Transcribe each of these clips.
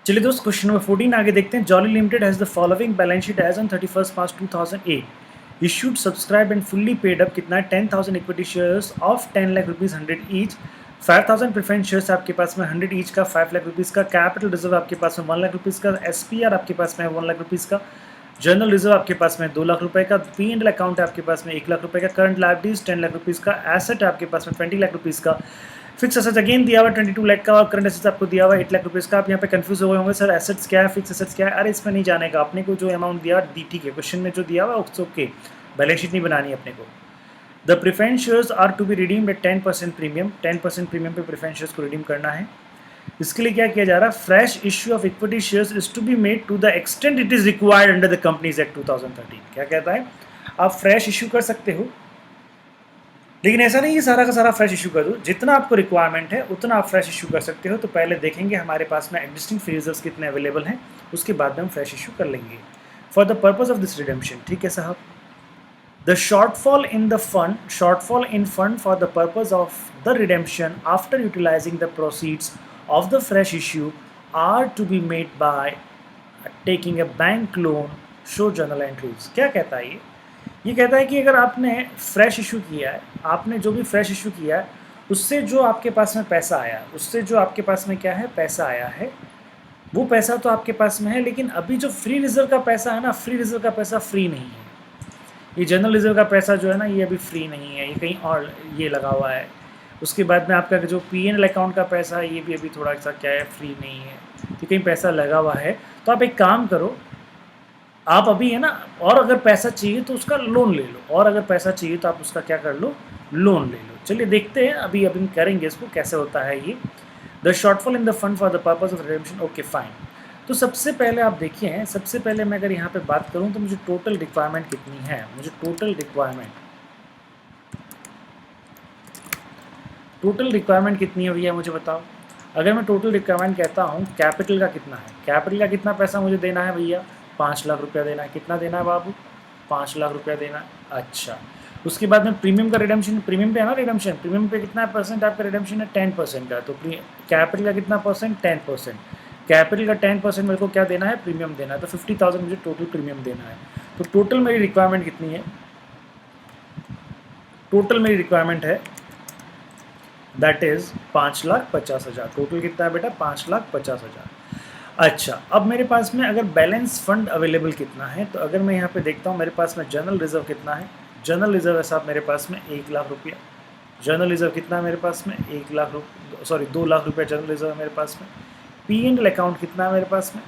चलिए दोस्त, question number 14 आगे देखते हैं। Jolly Limited has the following balance sheet as on 31 March 2008। Issued, subscribe and fully paid up कितना है? 10,000 equity shares of 10 lakh rupees 100 each. 5,000 preference shares आपके पास में 100 ईच का 5 लाख रुपीज़ का। कैपिटल रिजर्व आपके पास में 1 लाख रुपीज़ का। SPR आपके पास में 1 लाख रुपीज़ का। जनरल रिजर्व आपके पास में 2 लाख रुपए का। P&L अकाउंट है आपके पास में 1 लाख रुपए का। करंट लायबिलिटीज 10 लाख रुपीज़ का। एसेट है आपके पास में 20 लाख रुपीज़ का। फिक्स एसेट्स अगेन दिया हुआ 22 लाख का, और करंट एसेट्स आपको दिया हुआ 8 लाख रुपीज़ का। आप यहाँ पे कंफ्यूज हो गए होंगे, सर एसेट्स क्या है, फिक्स एसेट्स क्या है? अरे इसमें नहीं जाने का, अपने को जो अमाउंट दिया ठीक है, क्वेश्चन में जो दिया हुआ उट्स ओके, बैलेंस शीट नहीं बनानी है अपने को। The preference shares are to be redeemed at 10% premium. 10% premium पे प्रेफरेंस शेयर्स को रिडीम करना है। इसके लिए क्या किया जा रहा है? Fresh issue of equity shares is to be made to the extent it is required under the Companies Act 2013। क्या कहता है? आप फ्रेश इश्यू कर सकते हो, लेकिन ऐसा नहीं है सारा का सारा फ्रेश इशू कर दो। जितना आपको रिक्वायरमेंट है उतना आप फ्रेश इशू कर सकते हो। तो पहले देखेंगे हमारे पास में एग्जिस्टिंग फ्री रिजर्व्स कितने अवेलेबल हैं, उसके बाद में हम फ्रेश इशू कर लेंगे for the purpose of this redemption. ठीक है साहब। The shortfall in fund for the purpose of the redemption after utilising the proceeds of the fresh issue are to be made by taking a bank loan, show journal entries. क्या कहता है ये कहता है कि अगर आपने फ्रेश इशू किया है, आपने जो भी फ्रेश इशू किया है, उससे जो आपके पास में पैसा आया, उससे जो आपके पास में क्या है, पैसा आया है, वो पैसा तो आपके पास में है, लेकिन अभी जो फ्री रिजर्व का पैसा है ना, फ्री रिजर्व का पैसा फ्री नहीं है। ये जनरल रिजर्व का पैसा जो है ना, ये अभी फ्री नहीं है, ये कहीं और ये लगा हुआ है। उसके बाद में आपका जो P&L अकाउंट का पैसा है, ये भी अभी थोड़ा सा क्या है, फ्री नहीं है, तो कहीं पैसा लगा हुआ है। तो आप एक काम करो, आप अभी है ना, और अगर पैसा चाहिए तो उसका लोन ले लो, और अगर पैसा चाहिए तो आप उसका क्या कर लो, लोन ले लो। चलिए देखते हैं अभी हम करेंगे इसको कैसे होता है ये। The shortfall in the fund for the purpose of redemption. Okay fine. तो सबसे पहले आप देखिए, सबसे पहले मैं अगर यहाँ पे बात करूँ तो मुझे टोटल रिक्वायरमेंट कितनी है, मुझे टोटल रिक्वायरमेंट कितनी है भैया, मुझे बताओ। अगर मैं टोटल रिक्वायरमेंट कहता हूँ, कैपिटल का कितना है, कैपिटल का कितना पैसा मुझे देना है भैया, 5 लाख रुपया देना है। कितना देना है बाबू? 5 लाख रुपया देना है। अच्छा, उसके बाद में प्रीमियम का रिडेम्पशन, प्रीमियम पे है ना रिडेम्पशन, प्रीमियम पे कितना परसेंट आपका रिडेम्पशन है? 10% का। तो कैपिटल का कितना परसेंट? 10%। कैपिटल का 10% मेरे को क्या देना है? प्रीमियम देना है। तो 50,000 मुझे टोटल प्रीमियम देना है। तो टोटल मेरी रिक्वायरमेंट कितनी है? टोटल मेरी रिक्वायरमेंट है दैट इज 5,50,000। टोटल कितना है बेटा? 5,50,000। अच्छा, अब मेरे पास में अगर बैलेंस फंड अवेलेबल कितना है, तो अगर मैं यहाँ पे देखता हूँ मेरे पास में जनरल रिजर्व कितना है। जनरल रिजर्व है साहब मेरे पास में 1 लाख रुपया। जनरल रिजर्व कितना है मेरे पास में? 2 लाख रुपया जनरल रिजर्व है मेरे पास में। P&L अकाउंट कितना है मेरे पास में?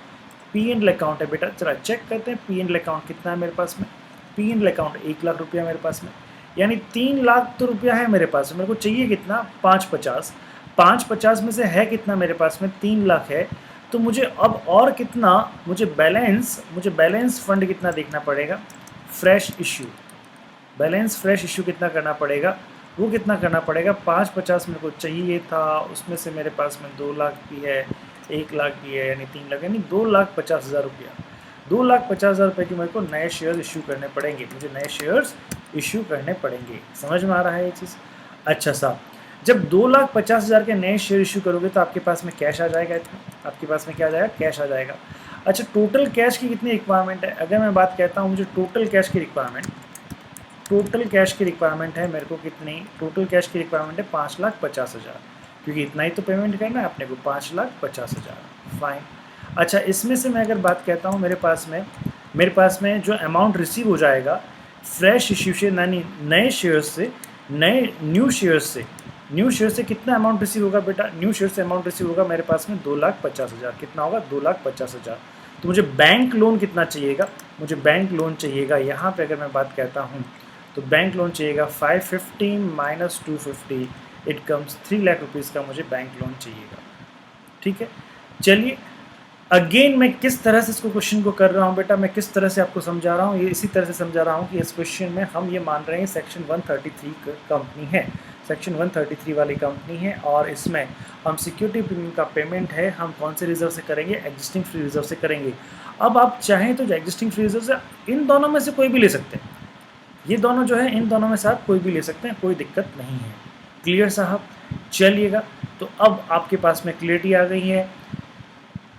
P&L अकाउंट है बेटा, चला चेक करते हैं P&L अकाउंट कितना है मेरे पास में। P&L अकाउंट 1 लाख रुपया मेरे पास में, यानी 3 लाख तो रुपया है मेरे पास में। मेरे को चाहिए कितना? 550। 550 में से है कितना मेरे पास में? 3 लाख है। तो मुझे अब और कितना, मुझे बैलेंस फंड कितना देखना पड़ेगा? Fresh issue, balance fresh issue कितना करना पड़ेगा? वो कितना करना पड़ेगा? 550 मेरे को चाहिए था, उसमें से मेरे पास में 2 लाख भी है, 1 लाख भी है, यानी 3 लाख, यानी 2,50,000 रुपया। 2,50,000 रुपये की मेरे को नए शेयर इशू करने पड़ेंगे, मुझे नए शेयर्स इशू करने पड़ेंगे। समझ में आ रहा है ये चीज़? अच्छा साहब, जब 2,50,000 के नए शेयर इशू करोगे तो आपके पास में कैश आ जाएगा, इतना आपके पास में क्या आ जाएगा? कैश आ जाएगा। अच्छा, टोटल कैश की कितनी रिक्वायरमेंट है? अगर मैं बात कहता हूँ मुझे टोटल कैश की रिक्वायरमेंट है मेरे को कितनी? टोटल कैश की रिक्वायरमेंट है 5,50,000, क्योंकि इतना ही तो पेमेंट करना है अपने को, 5,50,000। फाइन। अच्छा, इसमें से मैं अगर बात कहता हूँ मेरे पास में जो अमाउंट रिसीव हो जाएगा फ्रेश इश्यू से, यानी नए शेयर्स से, न्यू शेयर से कितना अमाउंट रिसीव होगा बेटा? न्यू शेयर से अमाउंट रिसीव होगा मेरे पास में 2,50,000। कितना होगा? 2,50,000। तो मुझे बैंक लोन कितना चाहिएगा? मुझे बैंक लोन चाहिएगा, यहाँ पे अगर मैं बात कहता हूँ तो बैंक लोन चाहिएगा 550 minus 250, it comes 3 lakh rupees का मुझे बैंक लोन चाहिएगा। ठीक है, चलिए अगेन मैं किस तरह से इसको क्वेश्चन को कर रहा हूँ बेटा, मैं किस तरह से आपको समझा रहा हूँ, ये इसी तरह से समझा रहा हूँ कि इस क्वेश्चन में हम ये मान रहे हैं सेक्शन 133 कंपनी है, सेक्शन 133 वाली कंपनी है, और इसमें हम सिक्योरिटी प्रीमियम का पेमेंट है, हम कौन से रिजर्व से करेंगे? एग्जिस्टिंग फ्री रिजर्व से करेंगे। अब आप चाहें तो एग्जिस्टिंग फ्री रिजर्व से इन दोनों में से कोई भी ले सकते हैं, ये दोनों जो है इन दोनों में से आप कोई भी ले सकते हैं, कोई दिक्कत नहीं है। क्लियर साहब? चलिएगा, तो अब आपके पास में क्लियरिटी आ गई है।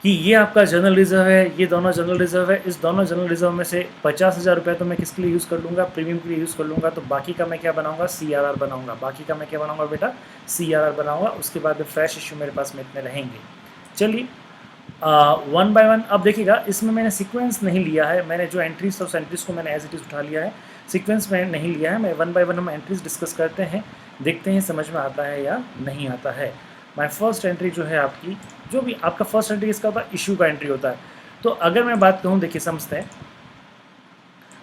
कि ये आपका जनरल रिजर्व है, ये दोनों जनरल रिजर्व है, इस दोनों जनरल रिजर्व में से 50,000 रुपये तो मैं किसके लिए यूज़ कर लूँगा, प्रीमियम के लिए यूज़ कर लूँगा, तो बाकी का मैं क्या बनाऊँगा, CRR बनाऊँगा। बाकी का मैं क्या बनाऊँगा बेटा, CRR बनाऊँगा। उसके बाद में फ्रेश इशू मेरे पास में इतने रहेंगे। चलिए वन बाय वन अब देखिएगा, इसमें मैंने सीक्वेंस नहीं लिया है, मैंने जो एंट्रीज था उस एंट्रीज को मैंने एज इट इज़ उठा लिया है, सीक्वेंस में नहीं लिया है। मैं वन बाय वन हम एंट्रीज डिस्कस करते हैं, देखते हैं समझ में आता है या नहीं आता है। माय फर्स्ट एंट्री जो है आपकी, जो भी आपका फर्स्ट एंट्री इसका होता है, इशू का एंट्री होता है। तो अगर मैं बात कहूँ, देखिए समझते हैं,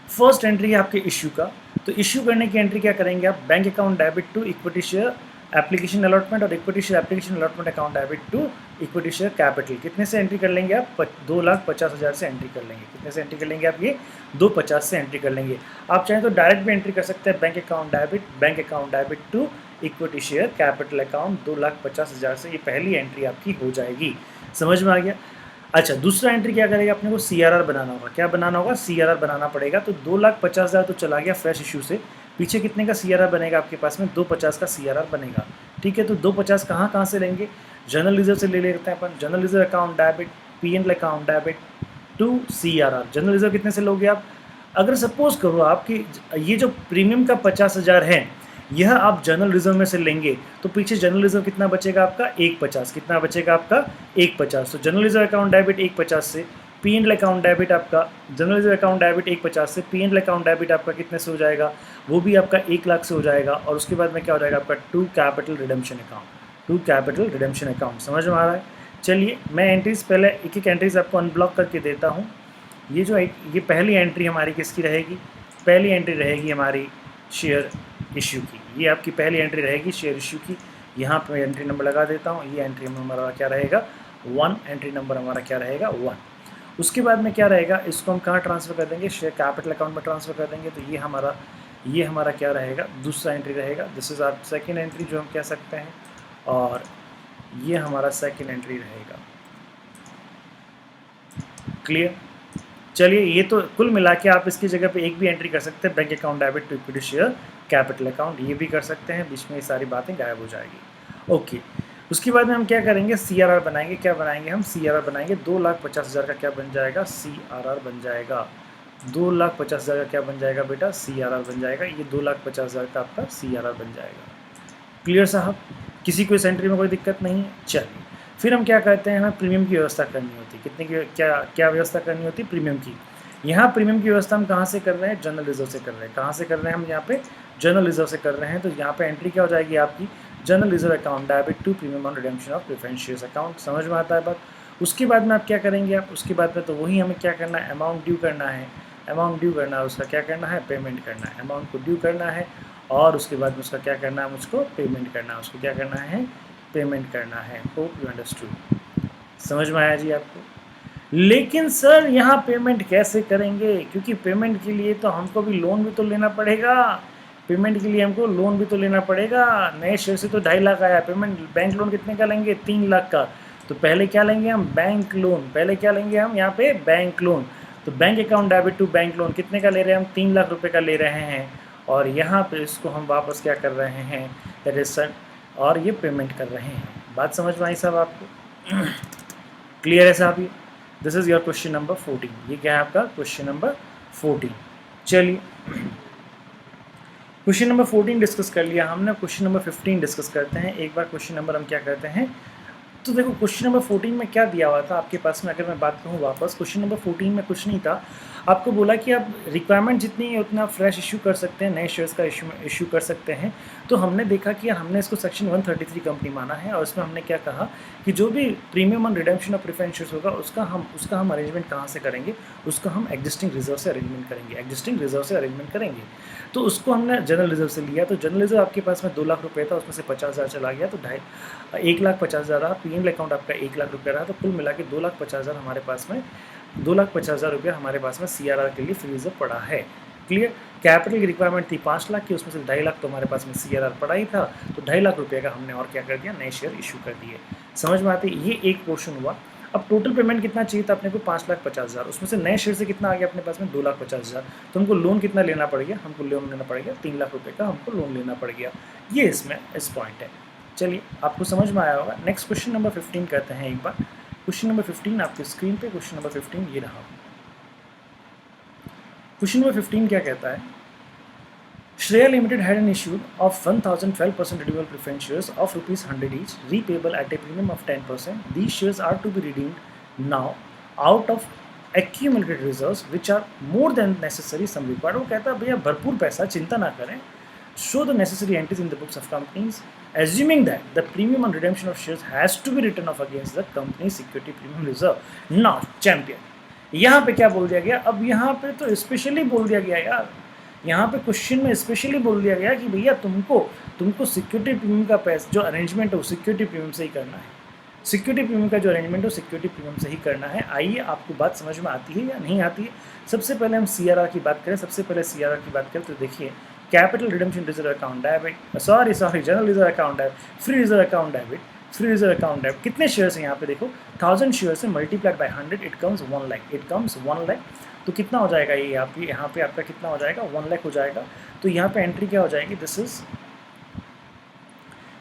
फर्स्ट एंट्री है आपके इशू का, तो इशू करने की एंट्री क्या करेंगे आप, bank account debit to equity share application allotment और equity share application allotment account debit to equity share capital. कितने से एंट्री कर लेंगे आप, 2,50,000 से एंट्री कर लेंगे। कितने से एंट्री कर लेंगे आप, ये 250 से एंट्री कर लेंगे। आप चाहें तो डायरेक्ट भी एंट्री कर सकते हैं, bank account debit to equity share capital account 2,50,000 से, ये पहली एंट्री आपकी हो जाएगी। समझ में आ गया। अच्छा, दूसरा एंट्री क्या करेगा, अपने को CRR बनाना होगा। क्या बनाना होगा, CRR बनाना पड़ेगा। तो 2,50,000 तो चला गया फ्रेश इशू से, पीछे कितने का CRR बनेगा आपके पास में, 250 का CRR बनेगा। ठीक है, तो 250 कहाँ से लेंगे, जनरल रिजर्व से ले लेते हैं अपन। General reserve account debit, P&L account debit to CRR। General reserve कितने से लोगे आप, अगर सपोज करो आपकी ये जो प्रीमियम का 50,000 है, यह आप जनरल रिजर्व में से लेंगे, तो पीछे जनरल रिजर्व कितना बचेगा आपका, 150। कितना बचेगा आपका, 150। तो जनरल रिजर्व अकाउंट डेबिट 150 से, P&L अकाउंट डेबिट आपका, जनरल रिजर्व अकाउंट डेबिट 150 से, P&L अकाउंट डेबिट आपका कितने से हो जाएगा, वो भी आपका 1 लाख से हो जाएगा। और उसके बाद में क्या हो जाएगा आपका, टू कैपिटल रिडेम्पशन अकाउंट। समझ में आ रहा है। चलिए मैं एंट्रीज पहले एक एक एंट्रीज आपको अनब्लॉक करके देता हूँ। ये पहली एंट्री हमारी किसकी रहेगी, पहली एंट्री रहेगी हमारी शेयर इशू की। ये आपकी पहली एंट्री रहेगी शेयर इशू की। यहाँ पे एंट्री नंबर लगा देता हूँ। ये एंट्री हमारा क्या रहेगा, 1। एंट्री नंबर हमारा क्या रहेगा, 1। उसके बाद में क्या रहेगा, इसको हम कहाँ ट्रांसफ़र कर देंगे, शेयर कैपिटल अकाउंट में ट्रांसफ़र कर देंगे। तो ये हमारा क्या रहेगा, दूसरा एंट्री रहेगा। This is our second entry जो हम कह सकते हैं, और ये हमारा सेकेंड एंट्री रहेगा। क्लियर। चलिए, ये तो कुल मिला के आप इसकी जगह पे एक भी एंट्री कर सकते हैं, bank account debit to equity share capital account, ये भी कर सकते हैं। बीच में ये सारी बातें गायब हो जाएगी। ओके, उसके बाद में हम क्या करेंगे, CRR बनाएंगे। क्या बनाएंगे हम, CRR बनाएंगे। 2,50,000 का क्या बन जाएगा, CRR बन जाएगा। 2,50,000 का क्या बन जाएगा बेटा, CRR बन जाएगा। ये 2,50,000 का आपका CRR बन जाएगा। क्लियर साहब, किसी को इस एंट्री में कोई दिक्कत नहीं है। चलिए, फिर हम क्या करते हैं, हमें प्रीमियम की व्यवस्था करनी होती है। कितने की क्या व्यवस्था करनी होती है, प्रीमियम की। यहाँ प्रीमियम की व्यवस्था हम कहाँ से कर रहे हैं, जनरल रिजर्व से कर रहे हैं। कहाँ से कर रहे हैं हम, यहाँ पे जनरल रिजर्व से कर रहे हैं। तो यहाँ पे एंट्री क्या हो जाएगी आपकी, general reserve account debit to premium on redemption of preference shares account. समझ में आता है बात। उसके बाद में आप क्या करेंगे, आप उसके बाद में तो वही हमें क्या करना है, अमाउंट ड्यू करना है। उसका क्या करना है, पेमेंट करना है। अमाउंट को ड्यू करना है, और उसके बाद में उसका क्या करना है, मुझको पेमेंट करना है। उसको क्या करना है, पेमेंट करना है। Hope you understood. समझ में आया जी आपको। लेकिन सर यहाँ पेमेंट कैसे करेंगे, क्योंकि पेमेंट के लिए तो हमको भी लोन भी तो लेना पड़ेगा। नए शेयर से तो 2.5 लाख आया पेमेंट। बैंक लोन कितने का लेंगे, 3 लाख का। तो पहले क्या लेंगे हम, बैंक लोन। यहाँ पे बैंक लोन। तो bank account debit to bank loan कितने का ले रहे हैं हम, 3 लाख रुपए का ले रहे हैं। और यहाँ पे इसको हम वापस क्या कर रहे हैं, दैट इज सर, और ये पेमेंट कर रहे हैं। बात समझ में आई साहब आपको। क्लियर है साहब। ये this is your question number 14। ये क्या है आपका क्वेश्चन नंबर 14। चलिए, क्वेश्चन नंबर 14 डिस्कस कर लिया हमने। क्वेश्चन नंबर 15 डिस्कस करते हैं। एक बार क्वेश्चन नंबर हम क्या करते हैं, तो देखो क्वेश्चन नंबर 14 में क्या दिया हुआ था आपके पास में। अगर मैं बात करूँ वापस, क्वेश्चन नंबर 14 में कुछ नहीं था। आपको बोला कि आप रिक्वायरमेंट जितनी है उतना फ्रेश इशू कर सकते हैं, नए शेयर्स का इशू कर सकते हैं। तो हमने देखा कि हमने इसको सेक्शन 133 कंपनी माना है, और इसमें हमने क्या कहा कि जो भी premium on redemption of preference shares होगा उसका हम अरेंजमेंट कहाँ से करेंगे, उसका हम एग्जिस्टिंग रिजर्व से अरेंजमेंट करेंगे। तो उसको हमने जनरल रिजर्व से लिया। तो जनरल रिजर्व आपके पास में 2 लाख रुपये था, उसमें से 50,000 चला गया, तो 1,50,000 रहा। P&L अकाउंट आपका 1 लाख रुपये रहा। तो कुल मिला के 2,50,000 हमारे पास में, 2,50,000 रुपये हमारे पास में CRR के लिए फ्री रिजर्व पड़ा है। क्लियर। कैपिटल की रिक्वायरमेंट थी 5 लाख की, उसमें से 2.5 लाख तो हमारे पास में CRR पड़ा ही था। तो 2.5 लाख रुपये का हमने और क्या कर दिया, नए शेयर इशू कर दिए। समझ में आती। ये एक पोर्शन हुआ। अब टोटल पेमेंट कितना चाहिए था अपने को, 5,50,000। उसमें से नए शेयर से कितना आ गया अपने पास में, 2,50,000। तो हमको लोन कितना लेना पड़ गया, 3 लाख रुपये का हमको लोन लेना पड़ गया। ये इसमें इस पॉइंट है। चलिए, आपको समझ में आया होगा। नेक्स्ट क्वेश्चन नंबर 15 करते हैं एक बार। क्वेश्चन नंबर 15 आपके स्क्रीन पे, क्वेश्चन नंबर 15 ये रहा। क्वेश्चन नंबर 15 क्या कहता है, Shreya Limited had an issue of 1,012% redeemable preference shares of rupees 100 each, repayable at a premium of 10%. These shares are to be redeemed now out of accumulated reserves which are more than necessary sum required. वो कहता है भैया भरपूर पैसा, चिंता ना करें. Show the necessary entries in the books of companies, assuming that the premium on redemption of shares has to be written off against the company's security premium reserve. Now, champion. यहाँ पे क्या बोल दिया गया? अब यहाँ पे तो स्पेशली बोल दिया गया यार, यहाँ पे क्वेश्चन में स्पेशली बोल दिया गया कि भैया तुमको सिक्योरिटी प्रीमियम का पैसा जो अरेंजमेंट है वो सिक्योरिटी प्रीमियम से ही करना है। सिक्योरिटी प्रीमियम का जो अरेंजमेंट है वो सिक्योरिटी प्रीमियम से ही करना है। आइए आपको बात समझ में आती है या नहीं आती है। सबसे पहले हम CRR की बात करें। तो देखिए, capital redemption reserve account debit, general reserve account debit, free reserve account debit, free reserve account debit. कितने शेयर्स हैं यहाँ पे देखो, 1000 शेयर्स से multiplied by 100 it comes 1 lakh. तो कितना हो जाएगा ये यहाँ पे आपका कितना हो जाएगा, 1 लाख हो जाएगा। तो यहाँ पे एंट्री क्या हो जाएगी, this is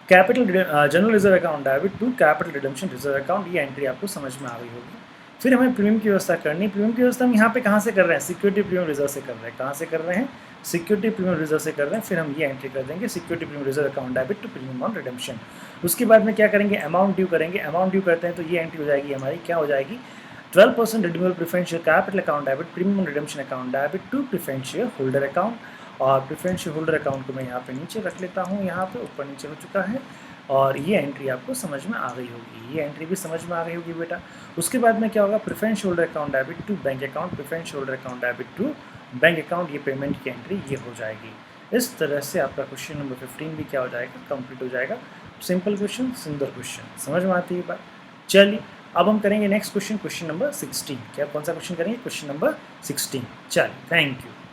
capital general reserve account debit to capital redemption reserve account. ये एंट्री आपको समझ में आ गई होगी। फिर हमें प्रीमियम की व्यवस्था करनी। प्रीमियम की व्यवस्था हम यहाँ पे कहाँ से कर रहे हैं, सिक्योरिटी प्रीमियम रिजर्व से कर रहे हैं। कहाँ से कर रहे हैं, सिक्योरिटी प्रीमियम रिजर्व से कर रहे हैं। फिर हम ये एंट्री कर देंगे, security premium reserve account debit to premium on redemption. उसके बाद में क्या करेंगे, अमाउंट ड्यू करेंगे। अमाउंट ड्यू करते हैं तो ये एंट्री हो जाएगी हमारी, क्या हो जाएगी, 12% redeemable preference share capital account debit premium redemption account debit to preference share holder account. और प्रेफरेंस शेयर होल्डर अकाउंट को मैं यहाँ पे नीचे रख लेता हूँ, यहाँ पे ऊपर नीचे हो चुका है। और ये एंट्री आपको समझ में आ गई होगी, ये एंट्री भी समझ में आ गई होगी बेटा। उसके बाद में क्या होगा, preference holder account debit to bank account, preference holder account debit to bank account. ये पेमेंट की एंट्री ये हो जाएगी। इस तरह से आपका क्वेश्चन नंबर 15 भी क्या हो जाएगा, कंप्लीट हो जाएगा। सिंपल क्वेश्चन, सुंदर क्वेश्चन, समझ में आती है बात। चलिए अब हम करेंगे नेक्स्ट क्वेश्चन, क्वेश्चन नंबर 16। क्या कौन सा क्वेश्चन करेंगे, क्वेश्चन नंबर 16। चलिए, थैंक यू।